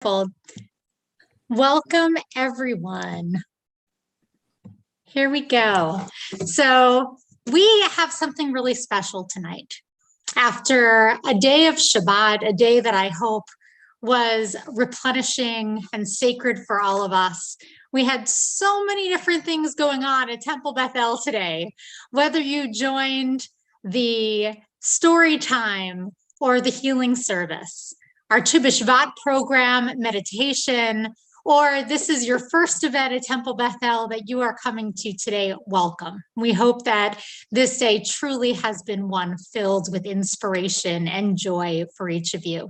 Wonderful. Welcome, everyone. Here we go. So we have something really special tonight. After a day of Shabbat, a day that I hope was replenishing and sacred for all of us, we had so many different things going on at Temple Bethel today. Whether you joined the story time or the healing service, our Tu B'Shvat program, meditation, or this is your first event at Temple Bethel that you are coming to today, welcome. We hope that this day truly has been one filled with inspiration and joy for each of you.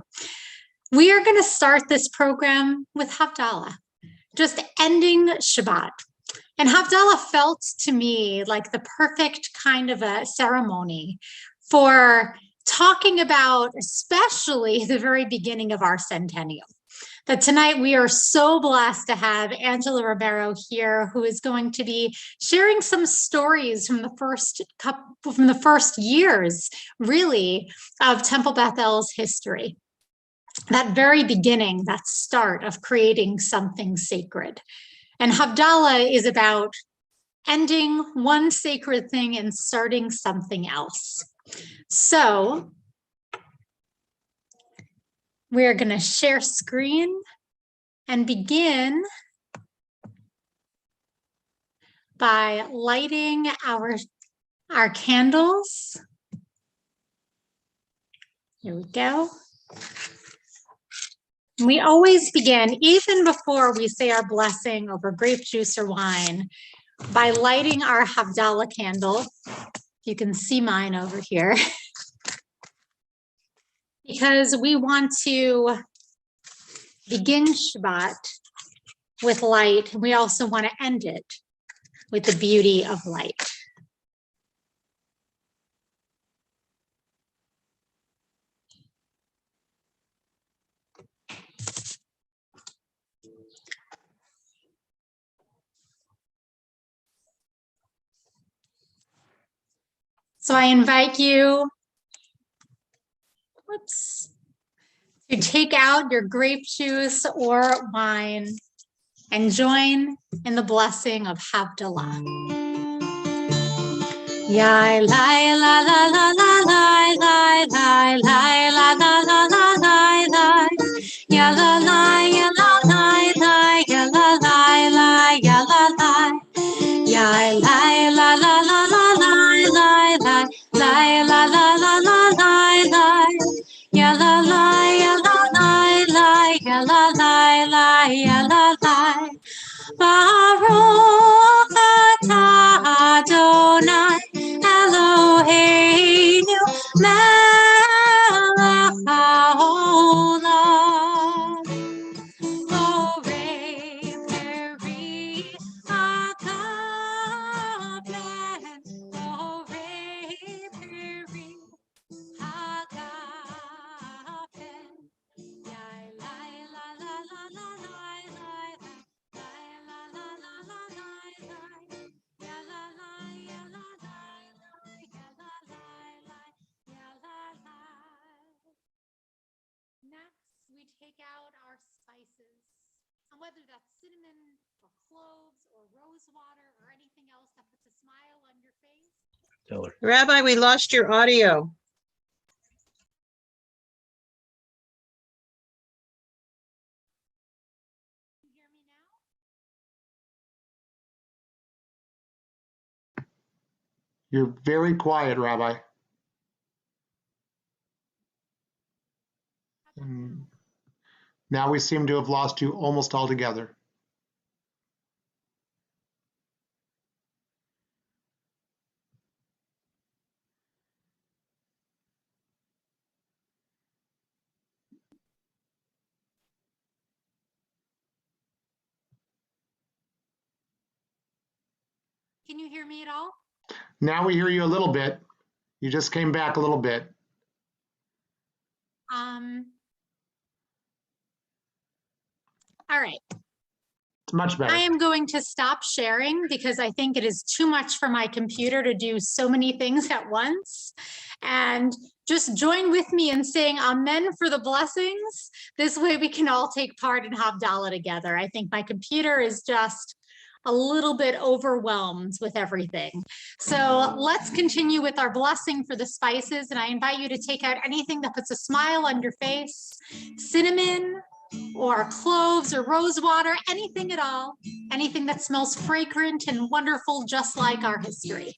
We are going to start this program with Havdallah, just ending Shabbat. And Havdallah felt to me like the perfect kind of a ceremony for talking about especially the very beginning of our Centennial. That tonight we are so blessed to have Angela Romero here, who is going to be sharing some stories from the first years, really, of Temple Bethel's history. That very beginning, that start of creating something sacred. And Havdallah is about ending one sacred thing and starting something else. So we're going to share screen and begin by lighting our candles. Here we go. We always begin, even before we say our blessing over grape juice or wine, by lighting our Havdallah candle. You can see mine over here. Because we want to begin Shabbat with light. We also want to end it with the beauty of light. So I invite you, to take out your grape juice or wine and join in the blessing of Habdullah. Ya la la la la la la la la la la la la la, ya la la ya la la la ya la la la ya la la, ya la la la la la la la la la la la, ya la la ya la la la ya la la la ya la la. Baruch atah Adonai Eloheinu melech haolam. Borei peri hagafen, borei peri hagafen. Yai lai la la la la lai lai lai la la la la lai lai. Ya la la ya la lai lai ya la lai lai ya la lai. Next, we take out our spices, and whether that's cinnamon or cloves or rose water or anything else that puts a smile on your face. Rabbi, we lost your audio. Can you hear me now? You're very quiet, Rabbi. And now we seem to have lost you almost altogether. Can you hear me at all? Now we hear you a little bit. You just came back a little bit. All right. It's much better. I am going to stop sharing because I think it is too much for my computer to do so many things at once. And just join with me in saying amen for the blessings. This way we can all take part in Havdallah together. I think my computer is just a little bit overwhelmed with everything. So let's continue with our blessing for the spices. And I invite you to take out anything that puts a smile on your face, cinnamon, or cloves or rose water, anything at all, anything that smells fragrant and wonderful, just like our history.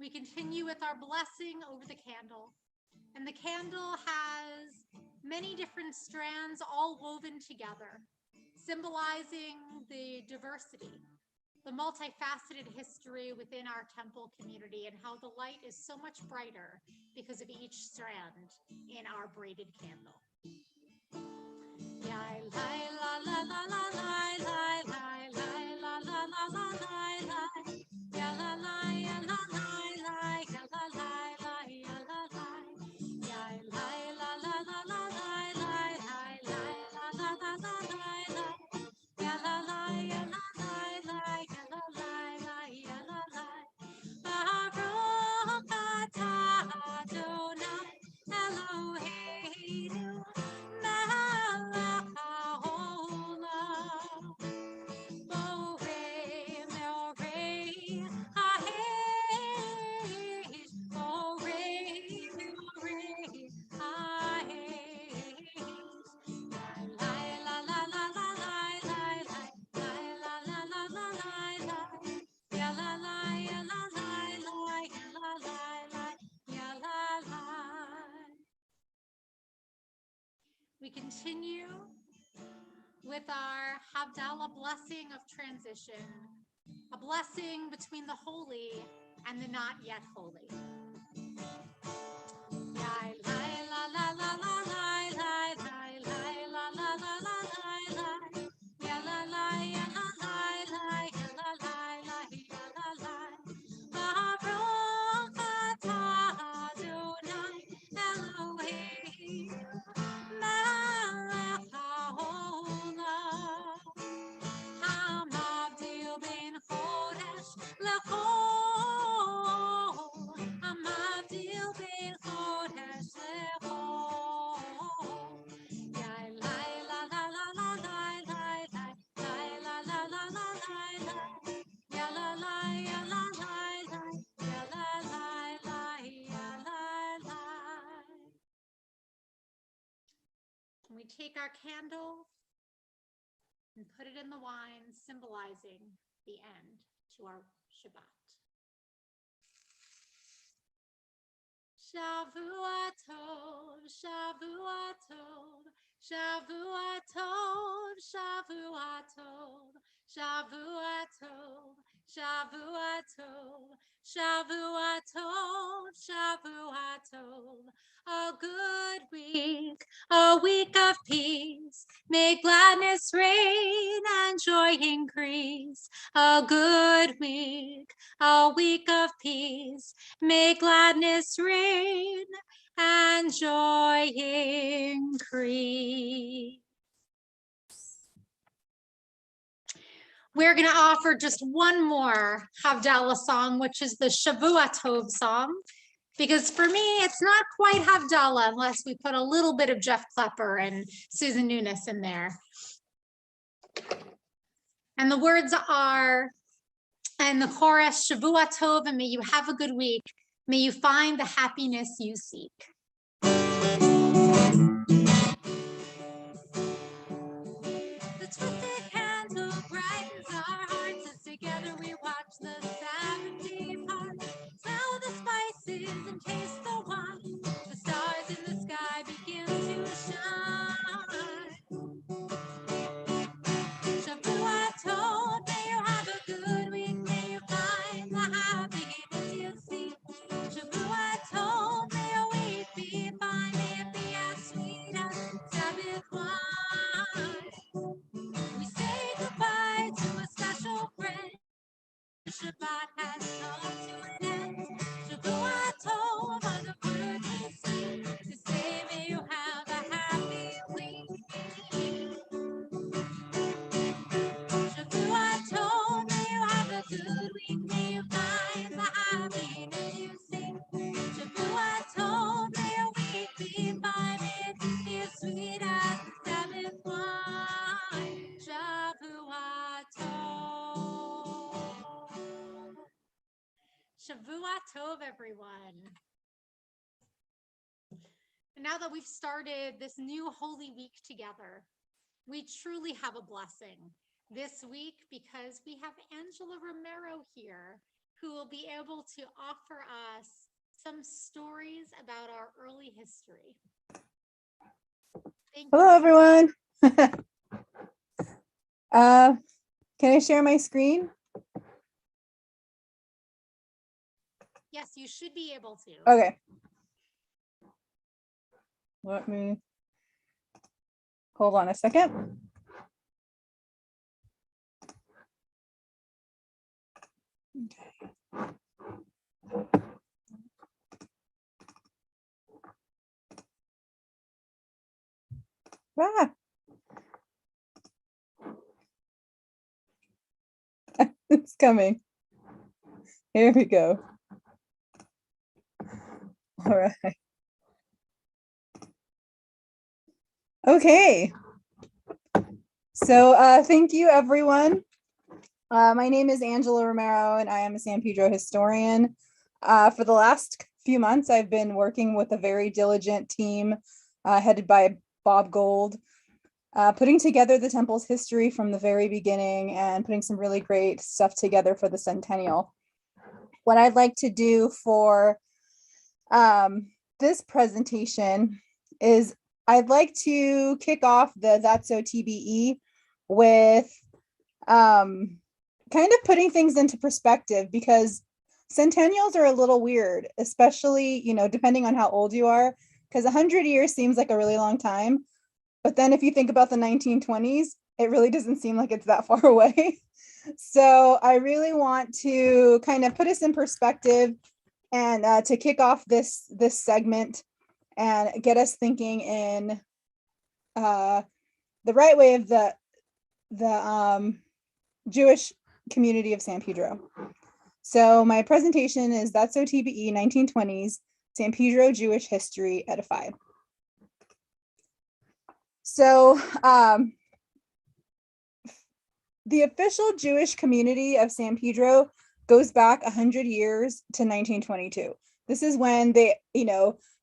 We continue with our blessing over the candle. And the candle has many different strands all woven together, symbolizing the diversity, the multifaceted history within our temple community, and how the light is so much brighter because of each strand in our braided candle. We continue with our Havdallah blessing of transition, a blessing between the holy and the not yet holy. We take our candle and put it in the wine, symbolizing the end to our Shabbat. Shavua Tov, Shavua Tov, Shavua Tov, Shavua Tov, Shavua Tov, Shavua Tov, Shavua Tov, Shavua Tov. A good week, a week of peace. May gladness reign and joy increase. A good week, a week of peace. May gladness reign and joy increase. We're going to offer just one more Havdallah song, which is the Shavua Tov song. Because for me, it's not quite Havdallah unless we put a little bit of Jeff Klepper and Susan Nunes in there. And the words are, and the chorus, Shavua Tov, and may you have a good week. May you find the happiness you seek. The twisted candle brightens our hearts as together we watch the Sabbath depart. Smell the spices and taste the wine. The stars in the sky begin to shine. Shavua Tov, may you have a good week. May you find the happiness you seek. Shavua Tov, may your week be fine. May it be as sweet as Sabbath wine. We say goodbye to a special friend. Shabbat has come to an end. Shavua Tov are the words we sing to say may you have a happy week. Shavua Tov, may you have a good week. May you find the happiness you seek. Shavua Tov, may your week be fine. May it be as sweet as the Sabbath wine. Shavua Tov. Shavua Tov, everyone. And now that we've started this new Holy Week together, we truly have a blessing this week because we have Angela Romero here who will be able to offer us some stories about our early history. Thank Hello, you. everyone. Can I share my screen? Yes, you should be able to. Okay. Let me hold on a second. Okay. Ah. It's coming. Here we go. All right. Okay. So thank you, everyone. My name is Angela Romero, and I am a San Pedro historian. For the last few months, I've been working with a very diligent team headed by Bob Gold, putting together the temple's history from the very beginning and putting some really great stuff together for the Centennial. What I'd like to do for this presentation is I'd like to kick off the So TBE with kind of putting things into perspective, because centennials are a little weird, especially, depending on how old you are, because 100 years seems like a really long time. But then if you think about the 1920s, it really doesn't seem like it's that far away. So I really want to kind of put us in perspective and to kick off this segment and get us thinking in the right way of the Jewish community of San Pedro. So my presentation is So TBE 1920s, San Pedro Jewish History Edified. So the official Jewish community of San Pedro goes back 100 years to 1922. This is when they,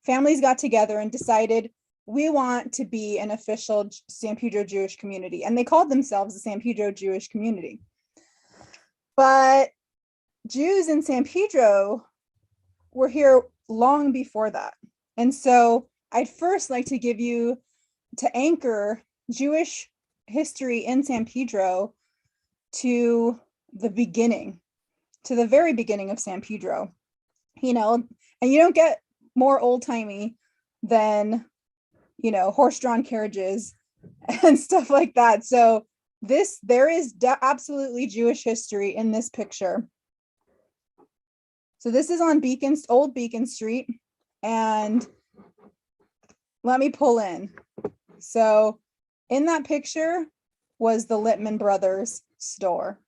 families got together and decided we want to be an official San Pedro Jewish community. And they called themselves the San Pedro Jewish community. But Jews in San Pedro were here long before that. And so I'd first like to give you, to anchor Jewish history in San Pedro to the beginning, to the very beginning of San Pedro, and you don't get more old-timey than, horse-drawn carriages and stuff like that. So there is absolutely Jewish history in this picture. So this is on Old Beacon Street, and let me pull in. So in that picture was the Littman Brothers store.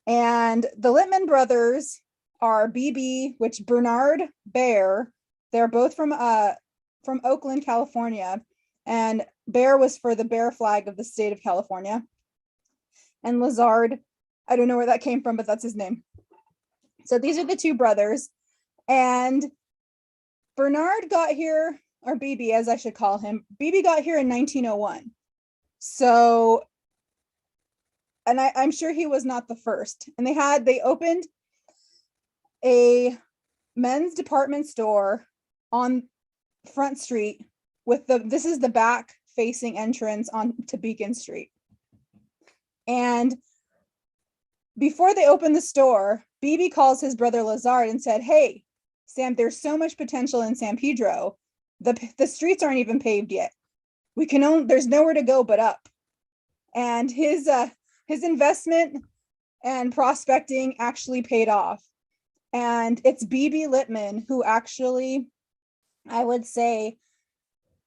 And the Littman Brothers are BB, which Bernard Bear, they're both from Oakland, California. And Bear was for the Bear flag of the state of California. and Lazard. I don't know where that came from, but that's his name. So these are the two brothers. And Bernard got here, or BB as I should call him. BB got here in 1901. So, and I'm sure he was not the first. And they opened a men's department store on Front Street with this is the back facing entrance on to Beacon Street. And before they opened the store, BB calls his brother Lazard and said, "Hey, Sam, there's so much potential in San Pedro. The streets aren't even paved yet. There's nowhere to go but up." And his investment and prospecting actually paid off. And it's BB Littman who actually, I would say,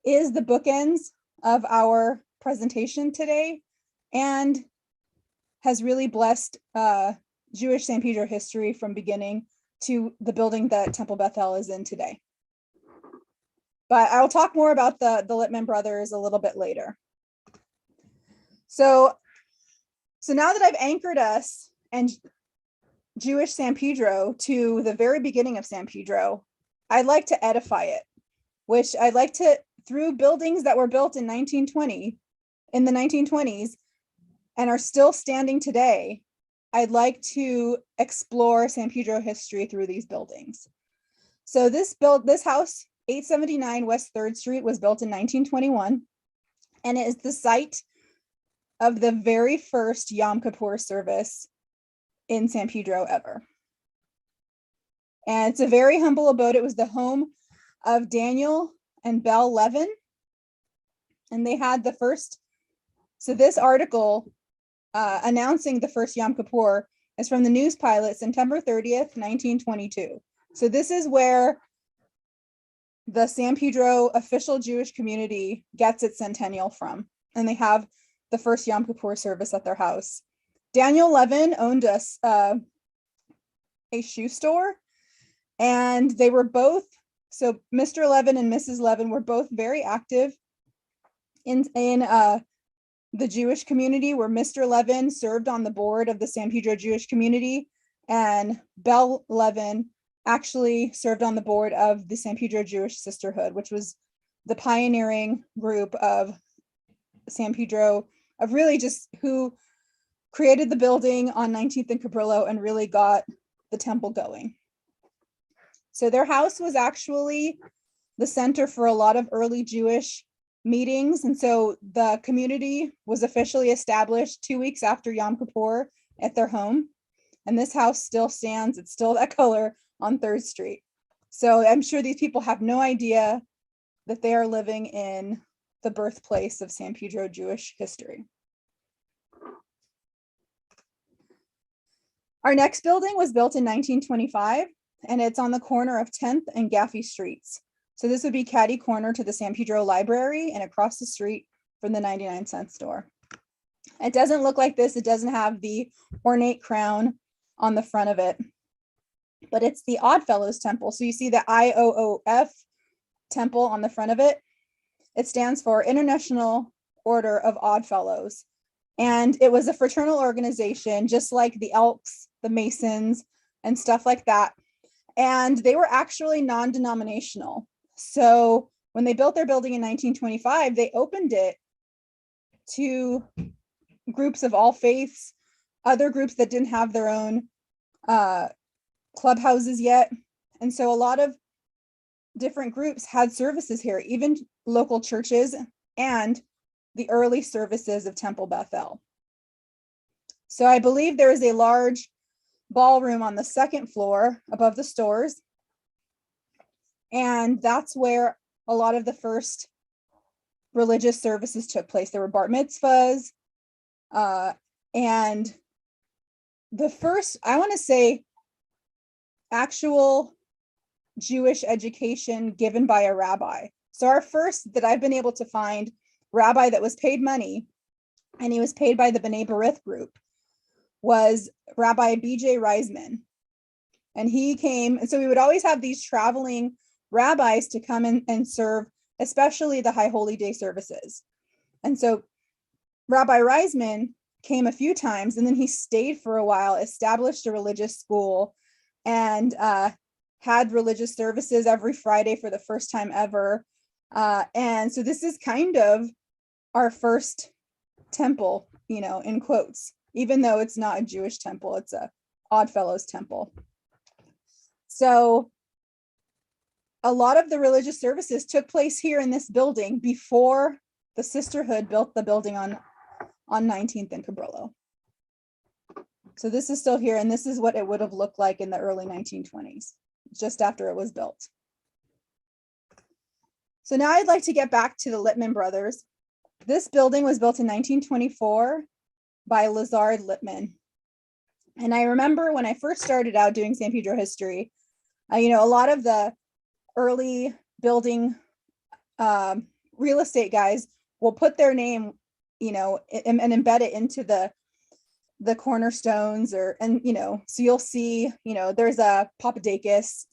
is the bookends of our presentation today and has really blessed Jewish San Pedro history from beginning to the building that Temple Bethel is in today. But I'll talk more about the Littman brothers a little bit later. So now that I've anchored us and Jewish San Pedro to the very beginning of San Pedro, I'd like to edify it, which I'd like to, through buildings that were built in the 1920s and are still standing today, I'd like to explore San Pedro history through these buildings. So this house, 879 West 3rd Street, was built in 1921, and it is the site of the very first Yom Kippur service in San Pedro ever. And it's a very humble abode. It was the home of Daniel and Belle Levin. And they had the first, so this article announcing the first Yom Kippur is from the News Pilot, September 30th, 1922. So this is where the San Pedro official Jewish community gets its Centennial from. And they have the first Yom Kippur service at their house. Daniel Levin owned a shoe store, and they were both, so Mr. Levin and Mrs. Levin were both very active in the Jewish community, where Mr. Levin served on the board of the San Pedro Jewish community, and Belle Levin actually served on the board of the San Pedro Jewish Sisterhood, which was the pioneering group of San Pedro, of really just who created the building on 19th and Cabrillo and really got the temple going. So their house was actually the center for a lot of early Jewish meetings. And so the community was officially established 2 weeks after Yom Kippur at their home. And this house still stands. It's still that color on 3rd Street. So I'm sure these people have no idea that they are living in the birthplace of San Pedro Jewish history. Our next building was built in 1925, and it's on the corner of 10th and Gaffey Streets. So this would be catty corner to the San Pedro Library and across the street from the 99-cent store. It doesn't look like this. It doesn't have the ornate crown on the front of it, but it's the Oddfellows Temple. So you see the IOOF temple on the front of it. It stands for International Order of Oddfellows. And it was a fraternal organization, just like the Elks, the Masons, and stuff like that. And they were actually non-denominational. So when they built their building in 1925, they opened it to groups of all faiths, other groups that didn't have their own clubhouses yet. And so a lot of different groups had services here, even local churches and the early services of Temple Bethel. So I believe there is a large ballroom on the 2nd floor above the stores. And that's where a lot of the first religious services took place. There were bar mitzvahs, and the first, I want to say, actual Jewish education given by a rabbi. So our first that I've been able to find rabbi that was paid money, and he was paid by the B'nai B'rith group, was Rabbi Bj Reisman. And he came, and so we would always have these traveling rabbis to come in and serve, especially the High Holy Day services. And so Rabbi Reisman came a few times, and then he stayed for a while, established a religious school, and had religious services every Friday for the first time ever. And so this is kind of our first temple, you know, in quotes, even though it's not a Jewish temple, it's a Oddfellows temple. So a lot of the religious services took place here in this building before the sisterhood built the building on 19th and Cabrillo. So this is still here, and this is what it would have looked like in the early 1920s, just after it was built. So now I'd like to get back to the Lippman brothers. This building was built in 1924 by Lazard Lippman. And I remember when I first started out doing San Pedro history, you know, a lot of the early building real estate guys will put their name, you know, and embed it into the cornerstones, and you know, so you'll see, you know, there's a Papadakis,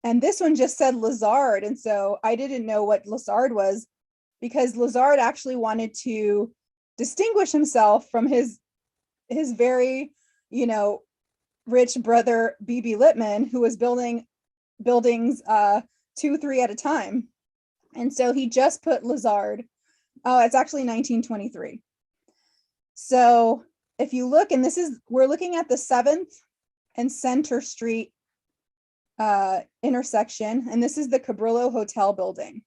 and this one just said Lazard, and so I didn't know what Lazard was, because Lazard actually wanted to distinguish himself from his very, you know, rich brother B.B. Lippman, who was building buildings 2-3 at a time. And so he just put Lazard. Oh, it's actually 1923. So if you look, and we're looking at the 7th and Center Street intersection, and this is the Cabrillo Hotel building.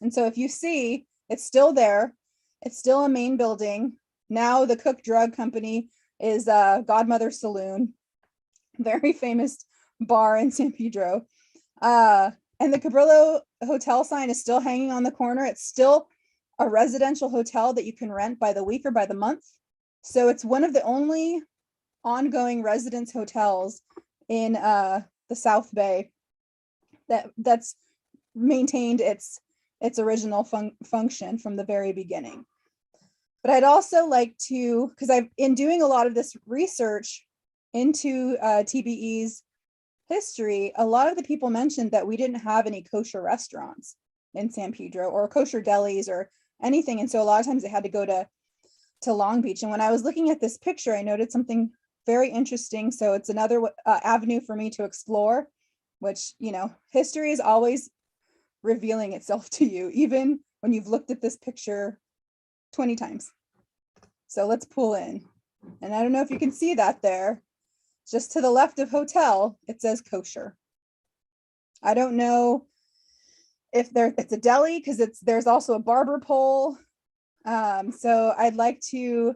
And so if you see, it's still there. It's still a main building. Now the Cook Drug Company is Godmother Saloon, very famous bar in San Pedro. And the Cabrillo Hotel sign is still hanging on the corner. It's still a residential hotel that you can rent by the week or by the month. So it's one of the only ongoing residence hotels in the South Bay that's maintained its original function from the very beginning. But I'd also like to, because I've in doing a lot of this research into TBE's history, a lot of the people mentioned that we didn't have any kosher restaurants in San Pedro or kosher delis or anything. And so a lot of times they had to go to Long Beach. And when I was looking at this picture, I noted something very interesting. So it's another avenue for me to explore, which, you know, history is always revealing itself to you, even when you've looked at this picture 20 times. So let's pull in. And I don't know if you can see that there. Just to the left of hotel, it says kosher. I don't know if it's a deli, because there's also a barber pole. So I'd like to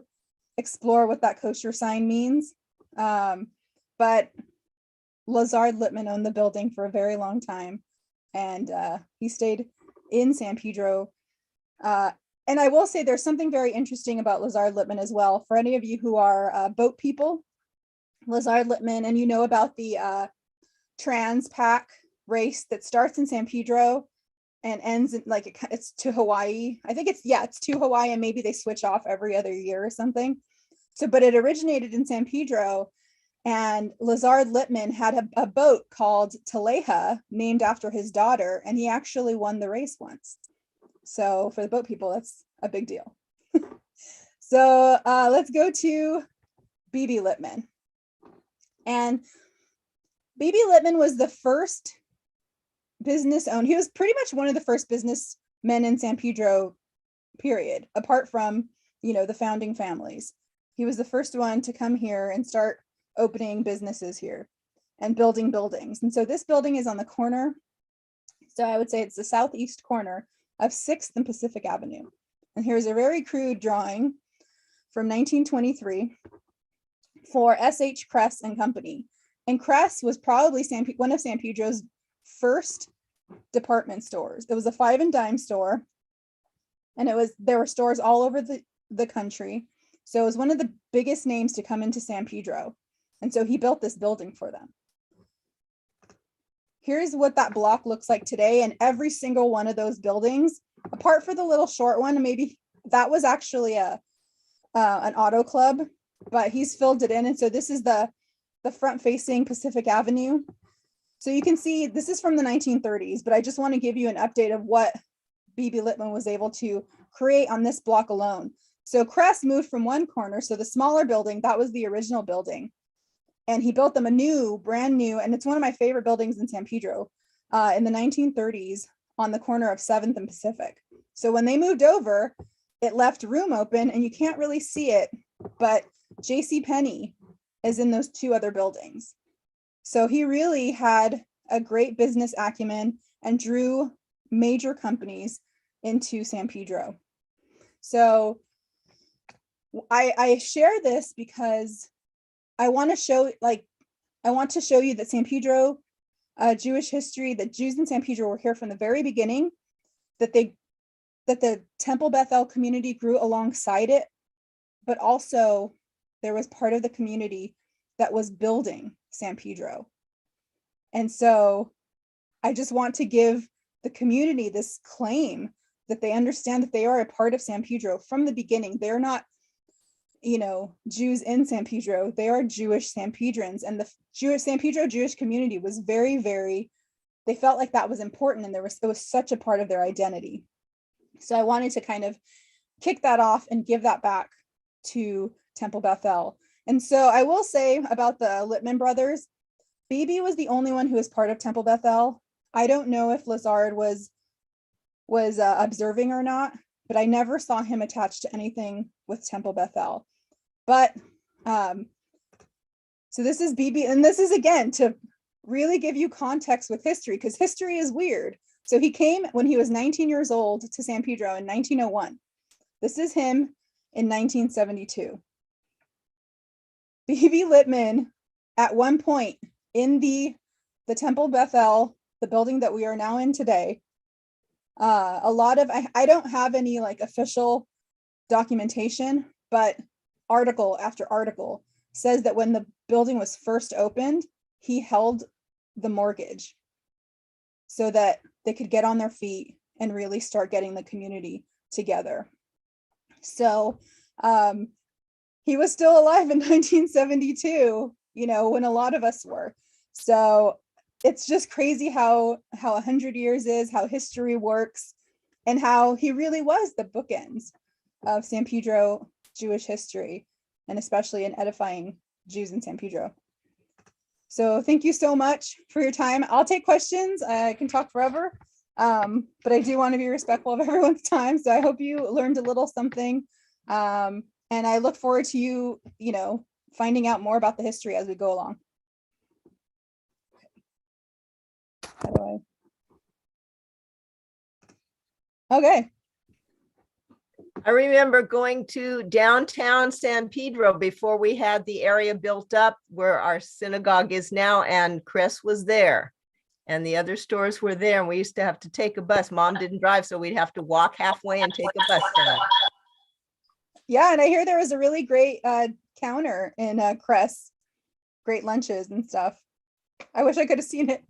explore what that kosher sign means. But Lazard Lippman owned the building for a very long time, and he stayed in San Pedro. And I will say there's something very interesting about Lazard Lippman as well. For any of you who are boat people, Lazard Lippman, and you know about the Trans-Pac race that starts in San Pedro and ends in, like, it's to Hawaii. I think it's to Hawaii, and maybe they switch off every other year or something. So, but it originated in San Pedro, and Lazard Lippman had a boat called Taleha named after his daughter, and he actually won the race once. So for the boat people, that's a big deal. So let's go to B.B. Lippman. And B.B. Lippman was the first business owner. He was pretty much one of the first businessmen in San Pedro, period, apart from, you know, the founding families. He was the first one to come here and start opening businesses here and building buildings. And so this building is on the corner. So I would say it's the southeast corner of 6th and Pacific Avenue. And here's a very crude drawing from 1923 for S.H. Kress and Company. And Kress was probably one of San Pedro's first department stores. It was a 5 and dime store, and there were stores all over the country. So it was one of the biggest names to come into San Pedro. And so he built this building for them. Here's what that block looks like today. And every single one of those buildings, apart for the little short one, maybe that was actually an auto club, but he's filled it in. And so this is the front facing Pacific Avenue. So you can see this is from the 1930s, but I just want to give you an update of what B.B. Lippman was able to create on this block alone. So Kress moved from one corner, so the smaller building, that was the original building. And he built them a new, brand new, and it's one of my favorite buildings in San Pedro in the 1930s on the corner of 7th and Pacific. So when they moved over, it left room open, and you can't really see it, but J.C. Penney is in those two other buildings. So he really had a great business acumen and drew major companies into San Pedro. So I share this because I want to show you that San Pedro Jewish history, that Jews in San Pedro were here from the very beginning, that the Temple Bethel community grew alongside it, but also there was part of the community that was building San Pedro. And so I just want to give the community this claim that they understand that they are a part of San Pedro from the beginning. They're not, Jews in San Pedro, they are Jewish San Pedrans. And the San Pedro Jewish community was very, very, they felt like that was important, and it was such a part of their identity. So I wanted to kind of kick that off and give that back to Temple Bethel. And so I will say about the Littman brothers, Beebe was the only one who was part of Temple Bethel. I don't know if Lazard was observing or not, but I never saw him attached to anything with Temple Bethel. But so this is Beebe, and this is again to really give you context with history, because history is weird. So he came when he was 19 years old to San Pedro in 1901. This is him in 1972. Beebe Littman, at one point in the Temple Bethel, the building that we are now in today, a lot of, I don't have any like official documentation, but article after article says that when the building was first opened, he held the mortgage so that they could get on their feet and really start getting the community together. So he was still alive in 1972, when a lot of us were. So it's just crazy how 100 years is, how history works, and how he really was the bookends of San Pedro Jewish history, and especially in edifying Jews in San Pedro. So thank you so much for your time. I'll take questions. I can talk forever, but I do want to be respectful of everyone's time. So I hope you learned a little something. And I look forward to you, finding out more about the history as we go along. How do Okay. I remember going to downtown San Pedro before we had the area built up where our synagogue is now, and Chris was there and the other stores were there, and we used to have to take a bus. Mom didn't drive, so we'd have to walk halfway and take a bus down. Yeah, and I hear there was a really great counter in Cress, great lunches and stuff. I wish I could have seen it.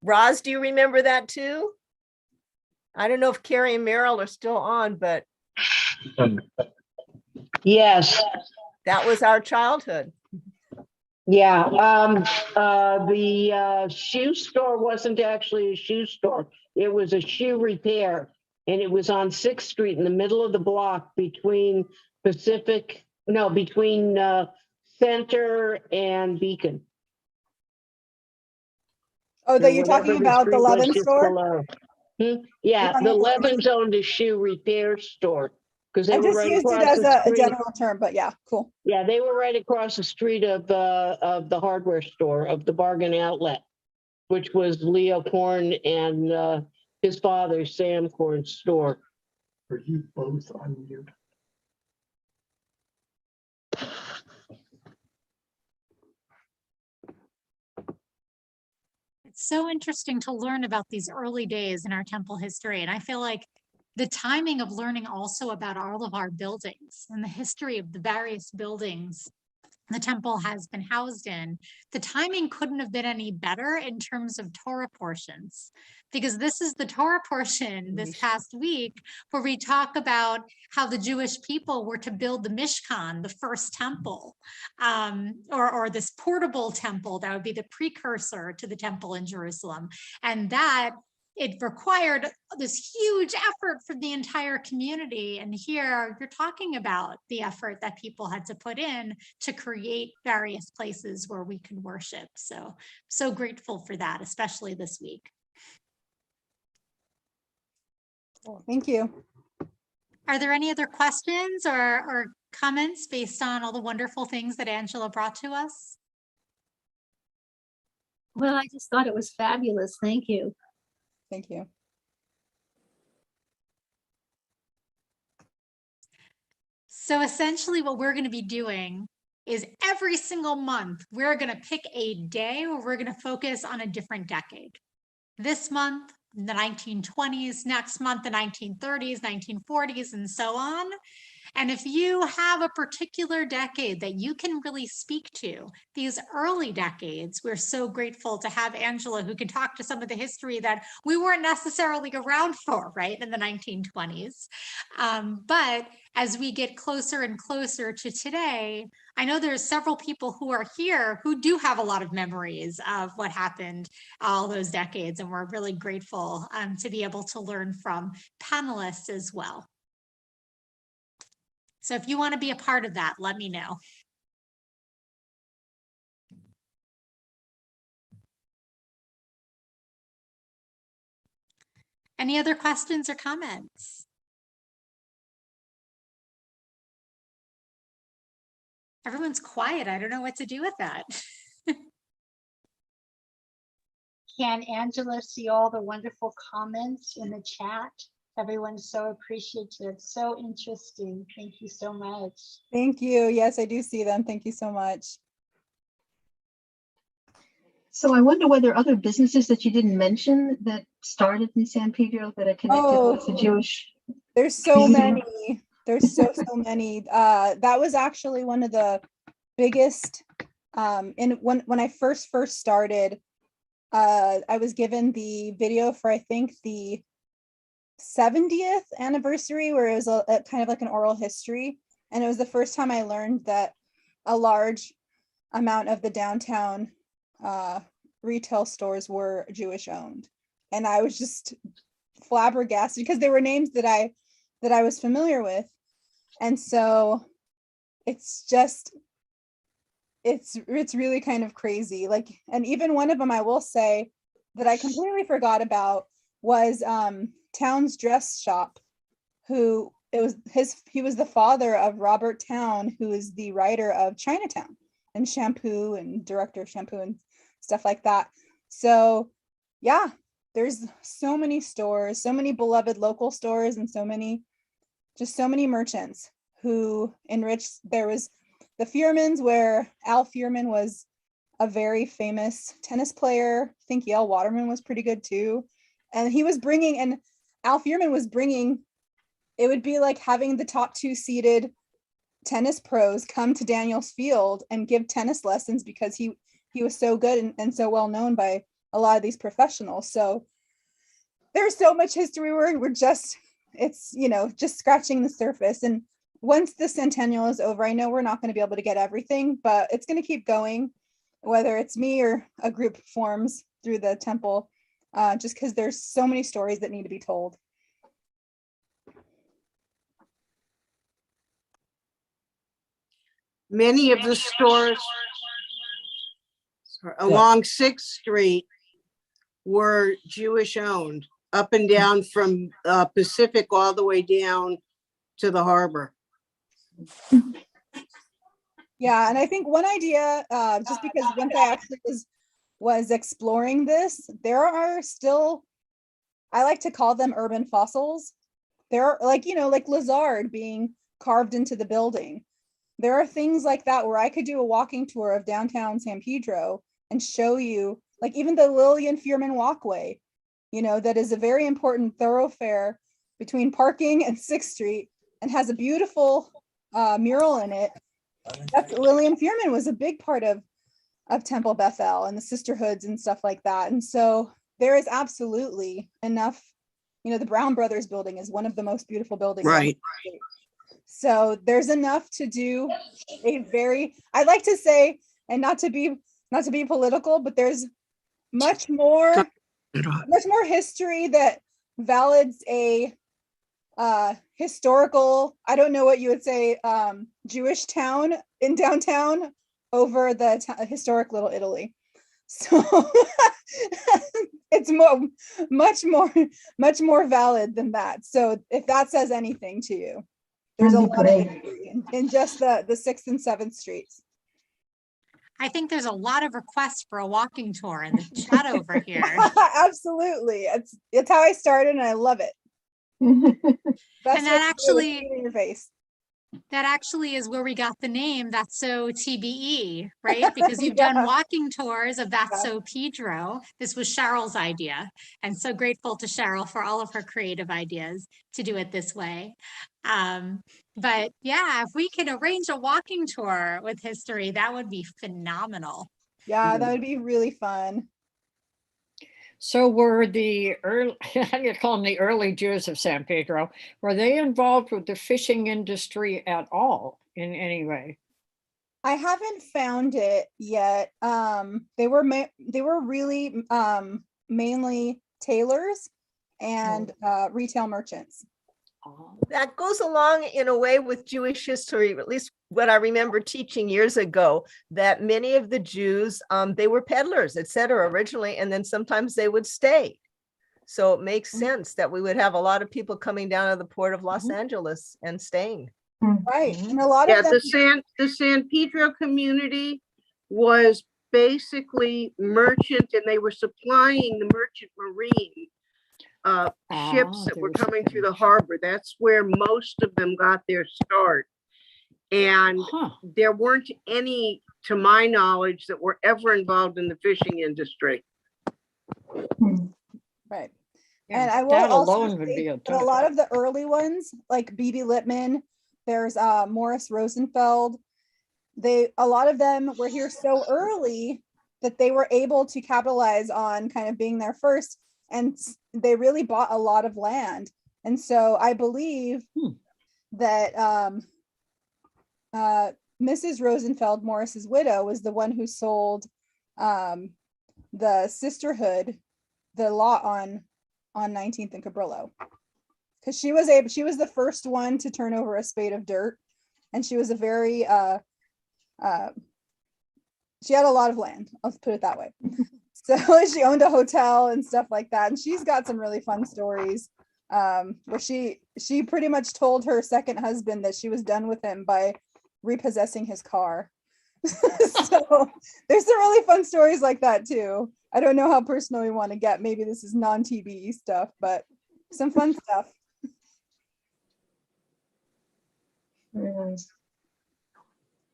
Roz, do you remember that too? I don't know if Carrie and Merrill are still on, but yes, that was our childhood. yeah. The shoe store wasn't actually a shoe store. It was a shoe repair, and it was on 6th Street in the middle of the block between Center and Beacon. Oh, that you're talking about the Levin store? Yeah, the Levins owned a shoe repair store because they I were just right used it across as the a street. general term, but yeah, cool. Yeah, they were right across the street of the hardware store, of the bargain outlet, which was Leo Korn and his father, Sam Korn's store. Are you both on mute? It's so interesting to learn about these early days in our temple history. And I feel like the timing of learning also about all of our buildings and the history of the various buildings the temple has been housed in, the timing couldn't have been any better in terms of Torah portions, because this is the Torah portion this past week where we talk about how the Jewish people were to build the Mishkan, the first temple, or this portable temple that would be the precursor to the temple in Jerusalem. And that it required this huge effort from the entire community. And here you're talking about the effort that people had to put in to create various places where we could worship. So grateful for that, especially this week. Thank you. Are there any other questions or comments based on all the wonderful things that Angela brought to us? Well, I just thought it was fabulous. Thank you. Thank you. So essentially what we're going to be doing is every single month, we're going to pick a day where we're going to focus on a different decade. This month, the 1920s, next month, the 1930s, 1940s, and so on. And if you have a particular decade that you can really speak to, these early decades, we're so grateful to have Angela who can talk to some of the history that we weren't necessarily around for, right, in the 1920s. But as we get closer and closer to today, I know there's several people who are here who do have a lot of memories of what happened all those decades, and we're really grateful to be able to learn from panelists as well. So if you want to be a part of that, let me know. Any other questions or comments? Everyone's quiet. I don't know what to do with that. Can Angela see all the wonderful comments in the chat? Everyone's so appreciative, so interesting. Thank you so much. Thank you. Yes, I do see them. Thank you so much. So I wonder whether other businesses that you didn't mention that started in San Pedro that are connected with the Jewish. There's so community? many. There's so many. That was actually one of the biggest. And when I first started, I was given the video for, I think, the 70th anniversary, where it was a kind of like an oral history, and it was the first time I learned that a large amount of the downtown retail stores were Jewish owned, and I was just flabbergasted because they were names that I was familiar with. And so it's really kind of crazy. Like, and even one of them I will say that I completely forgot about was Town's Dress Shop, who he was the father of Robert Town, who is the writer of Chinatown and Shampoo and director of Shampoo and stuff like that. So yeah, there's so many stores, so many beloved local stores, and so many merchants who enriched. There was the Furmans, where Al Furman was a very famous tennis player. I think Yale Waterman was pretty good too. And Al Furman was bringing, it would be like having the top 2 seeded tennis pros come to Daniels Field and give tennis lessons because he was so good and so well known by a lot of these professionals. So there's so much history. We're just, it's, just scratching the surface. And once the Centennial is over, I know we're not going to be able to get everything, but it's going to keep going, whether it's me or a group forms through the temple, just because there's so many stories that need to be told. Many of the stores along 6th Street were Jewish owned, up and down from Pacific all the way down to the harbor. Yeah, and I think one idea, just because once I actually was exploring this, there are still, I like to call them urban fossils. There are like Lazard being carved into the building. There are things like that where I could do a walking tour of downtown San Pedro and show you, like even the Lillian Furman walkway, that is a very important thoroughfare between Parking and 6th Street and has a beautiful mural in it. That's Lillian Furman was a big part of Temple Bethel and the sisterhoods and stuff like that. And so there is absolutely enough, the Brown Brothers building is one of the most beautiful buildings. Right. So there's enough to do I'd like to say, and not to be political, but there's much more much more history that validates a historical, I don't know what you would say, Jewish town in downtown over the historic Little Italy. So it's much more valid than that. So if that says anything to you, there's a That'd be lot of great. history in just the 6th and 7th streets. I think there's a lot of requests for a walking tour in the chat over here. Absolutely. It's how I started and I love it. Best And way that to do it with actually, food in your face. that actually is where we got the name That's So TBE, right? Because you've done Yeah. walking tours of That's Yeah. So Pedro. This was Cheryl's idea. And so grateful to Cheryl for all of her creative ideas to do it this way. But yeah, if we could arrange a walking tour with history, that would be phenomenal. Yeah, that would be really fun. So were the early, how do you call them, the early Jews of San Pedro, were they involved with the fishing industry at all in any way? I haven't found it yet. They were really mainly tailors and retail merchants. That goes along in a way with Jewish history, at least what I remember teaching years ago, that many of the Jews, they were peddlers, et cetera, originally, and then sometimes they would stay. So it makes sense that we would have a lot of people coming down to the port of Los Angeles and staying. Right. And a lot Yeah, of them, the San Pedro community was basically merchant, and they were supplying the merchant marine ships that they were were coming through supplying. the harbor. That's where most of them got their start. And Huh. there weren't any, to my knowledge, that were ever involved in the fishing industry. right. Yeah, And I will that also alone would say be a that a touch. lot of the early ones, like B.B. Lippman, there's Morris Rosenfeld. A lot of them were here so early that they were able to capitalize on kind of being there first, and they really bought a lot of land. And so I believe that Mrs. Rosenfeld, Morris's widow, was the one who sold the sisterhood the lot on 19th and Cabrillo, because she was the first one to turn over a spade of dirt, and she was a very she had a lot of land, let's put it that way. So she owned a hotel and stuff like that, and she's got some really fun stories where she pretty much told her second husband that she was done with him by repossessing his car. So there's some really fun stories like that too. I don't know how personal we want to get. Maybe this is non-TBE stuff, but some fun stuff. Very nice.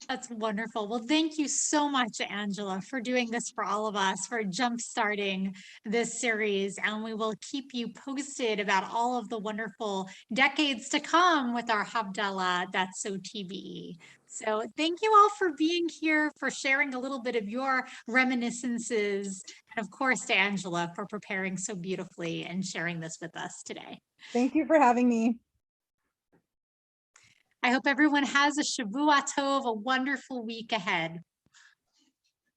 That's wonderful. Well, thank you so much, Angela, for doing this for all of us, for jumpstarting this series. And we will keep you posted about all of the wonderful decades to come with our Havdalah, That's So TBE. So thank you all for being here, for sharing a little bit of your reminiscences, and of course to Angela for preparing so beautifully and sharing this with us today. Thank you for having me. I hope everyone has a Shavua Tov, a wonderful week ahead.